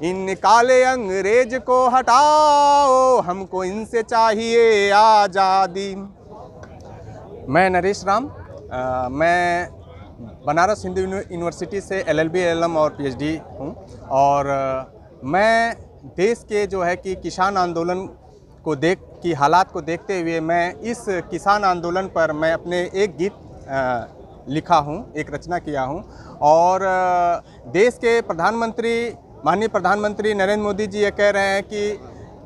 इन काले अंग्रेज को हटाओ, हमको इनसे चाहिए आज़ादी। मैं नरेश राम, मैं बनारस हिंदू यूनिवर्सिटी से LLB LLM और PhD हूँ। और मैं देश के जो है कि किसान आंदोलन को हालात को देखते हुए मैं इस किसान आंदोलन पर मैं अपने एक गीत लिखा हूँ, एक रचना किया हूँ। और देश के माननीय प्रधानमंत्री नरेंद्र मोदी जी ये कह रहे हैं कि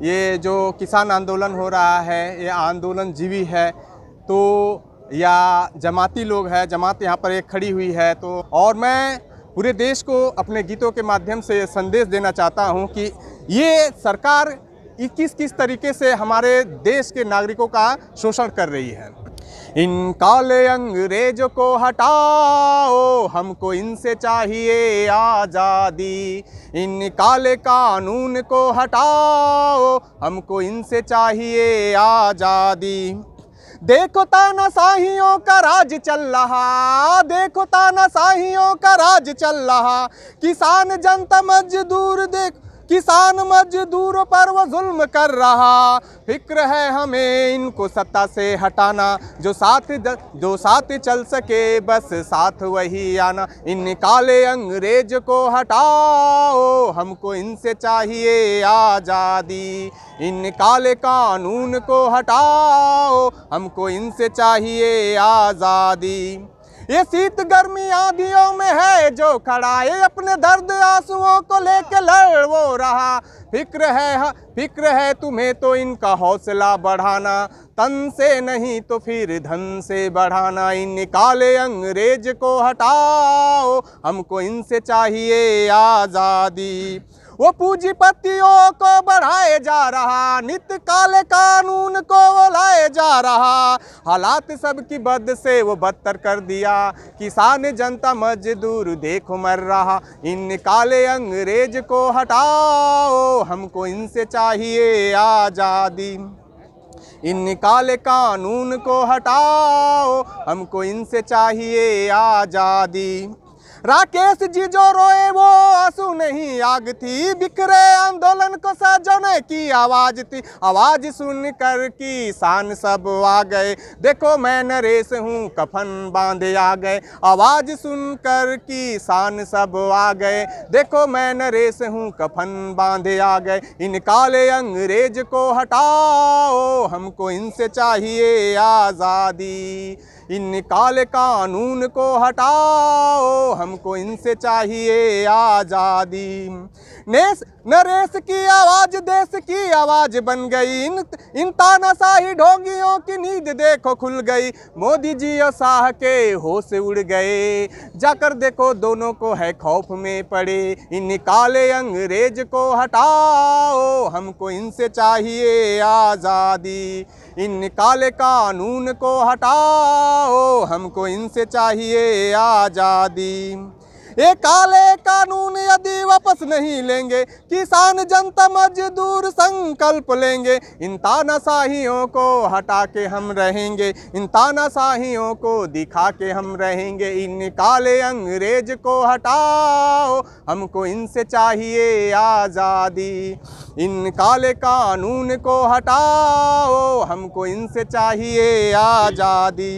ये जो किसान आंदोलन हो रहा है ये आंदोलन जीवी है, तो या जमाती लोग हैं, जमात यहाँ पर एक खड़ी हुई है। तो और मैं पूरे देश को अपने गीतों के माध्यम से संदेश देना चाहता हूँ कि ये सरकार किस तरीके से हमारे देश के नागरिकों का शोषण कर रही है। इन काले अंग्रेजों को हटाओ, हमको इनसे चाहिए आज़ादी। इन काले कानून को हटाओ, हमको इनसे चाहिए आज़ादी। देखो तानाशाहियों का राज चल रहा, देखो तानाशाहियों का राज चल रहा। किसान जनता मजदूर किसान मजदूरों पर वो जुल्म कर रहा। फिक्र है हमें इनको सत्ता से हटाना, जो साथ चल सके बस साथ वही आना। इन काले अंग्रेज को हटाओ, हमको इनसे चाहिए आज़ादी। इन काले कानून को हटाओ, हमको इनसे चाहिए आज़ादी। ये शीत गर्मी आंधियों में है जो खड़ा, ये अपने दर्द आंसुओं को लेके लड़ वो रहा। फिक्र है तुम्हें तो इनका हौसला बढ़ाना, तन से नहीं तो फिर धन से बढ़ाना। इन काले अंग्रेज को हटाओ, हमको इनसे चाहिए आज़ादी। वो पूंजीपतियों को बढ़ाए जा रहा, नित काले कानून को वो लाए जा रहा। हालात सबकी बद से वो बदतर कर दिया, किसान जनता मजदूर देखो मर रहा। इन काले अंग्रेज को हटाओ, हमको इनसे चाहिए आज़ादी। इन काले कानून को हटाओ, हमको इनसे चाहिए आज़ादी। राकेश जी जो रोए वो आंसू नहीं आग थी, बिखरे आंदोलन को सजोने की आवाज़ थी। आवाज़ सुनकर किसान सब आ गए, देखो मैं नरेश हूँ कफन बांधे आ गए। आवाज़ सुनकर किसान सब आ गए, देखो मैं नरेश हूँ कफन बांधे आ गए। इन काले अंग्रेज को हटाओ, हमको इनसे चाहिए आज़ादी। इन काले कानून को हटाओ, हमको इनसे चाहिए आज़ादी। नरेश की आवाज़ देश की आवाज़ बन गई, इन तानाशाही ढोंगियों की नींद देखो खुल गई। मोदी जी और शाह के होश उड़ गए, जाकर देखो दोनों को है खौफ में पड़े। इन काले अंग्रेज को हटाओ, हमको इनसे चाहिए आज़ादी। इन काले कानून को हटाओ, हमको इनसे चाहिए आज़ादी। ये काले कानून यदि वापस नहीं लेंगे, किसान जनता मजदूर संकल्प लेंगे। इन तानाशाहियों को हटा के हम रहेंगे, इन तानाशाहियों को दिखा के हम रहेंगे। इन काले अंग्रेज को हटाओ, हमको इनसे चाहिए आज़ादी। इन काले कानून को हटाओ, हमको इनसे चाहिए आज़ादी।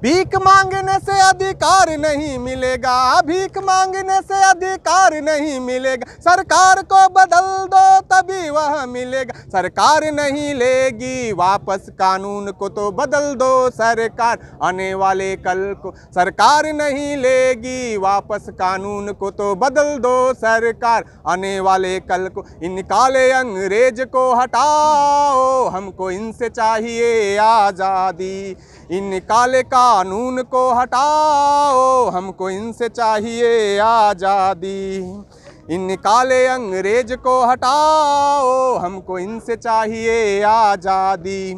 भीख मांगने से अधिकार नहीं मिलेगा, भीख मांगने से अधिकार नहीं मिलेगा। सरकार को बदल दो तभी वह मिलेगा, सरकार नहीं लेगी वापस कानून को तो बदल दो सरकार आने वाले कल को। सरकार नहीं लेगी वापस कानून को तो बदल दो सरकार आने वाले कल को। इन काले अंग्रेज को हटाओ, हमको इनसे चाहिए आज़ादी। इन काले कानून को हटाओ, हमको इनसे चाहिए आज़ादी। इन काले अंग्रेज को हटाओ, हमको इनसे चाहिए आज़ादी।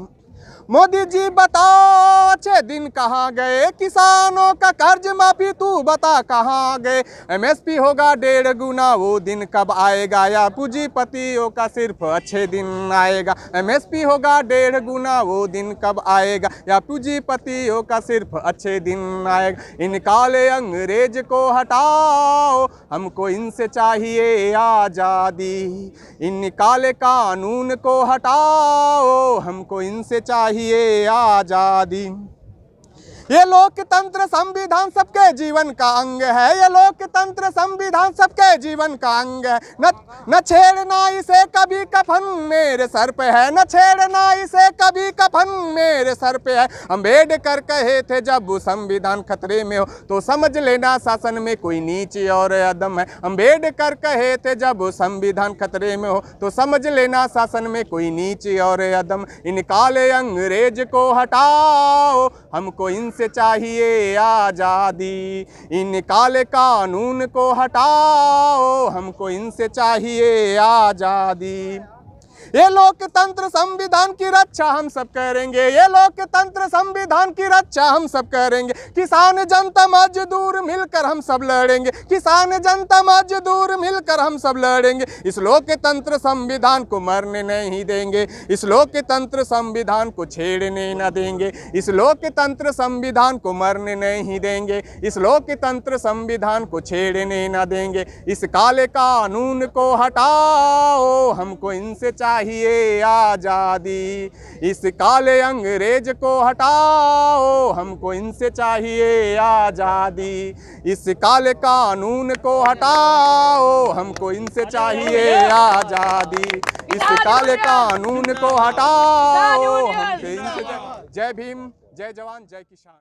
मोदी जी बताओ अच्छे दिन कहाँ गए, किसानों का कर्ज माफी तू बता कहाँ गए। एमएसपी होगा 1.5 गुना, वो दिन कब आएगा, या पूंजीपतियों का सिर्फ अच्छे दिन आएगा। एमएसपी होगा 1.5 गुना, वो दिन कब आएगा, या पूंजीपतियों का सिर्फ अच्छे दिन आएगा। इन काले अंग्रेज को हटाओ, हमको इनसे चाहिए आज़ादी। इन काले कानून को हटाओ, हमको इनसे चाहिए आज़ादी। ये लोकतंत्र संविधान सबके जीवन का अंग है, ये लोकतंत्र संविधान सबके जीवन का अंग है। न छेड़ना इसे कभी कफन मेरे सर पे है, न छेड़ना इसे कभी कफन मेरे सर पे है। अम्बेडकर कहे थे जब संविधान खतरे में हो तो समझ लेना शासन में कोई नीच और अदम है। अम्बेडकर कहे थे जब संविधान खतरे में हो तो समझ लेना शासन में कोई नीच और अदम। इन काले अंग्रेज को हटाओ, हमको इनसे चाहिए आज़ादी। इन काले कानून को हटाओ, हमको इनसे चाहिए आज़ादी। ये लोकतंत्र संविधान की रक्षा हम सब करेंगे, ये लोकतंत्र संविधान की रक्षा हम सब करेंगे। किसान जनता मजदूर मिलकर हम सब लड़ेंगे, किसान जनता मजदूर मिलकर हम सब लड़ेंगे। इस लोकतंत्र संविधान को मरने नहीं देंगे, इस लोकतंत्र संविधान को छेड़ने न देंगे, इस लोकतंत्र संविधान को मरने नहीं देंगे, इस लोकतंत्र संविधान को छेड़ने न देंगे। इस काले कानून को हटाओ, हमको इनसे चाहिए आज़ादी। इस काले अंग्रेज को हटाओ, हमको इनसे चाहिए आज़ादी। इस काले कानून को हटाओ, हमको इनसे चाहिए आज़ादी। इस काले कानून को हटाओ, हमको इनसे। जय भीम, जय जवान, जय किसान।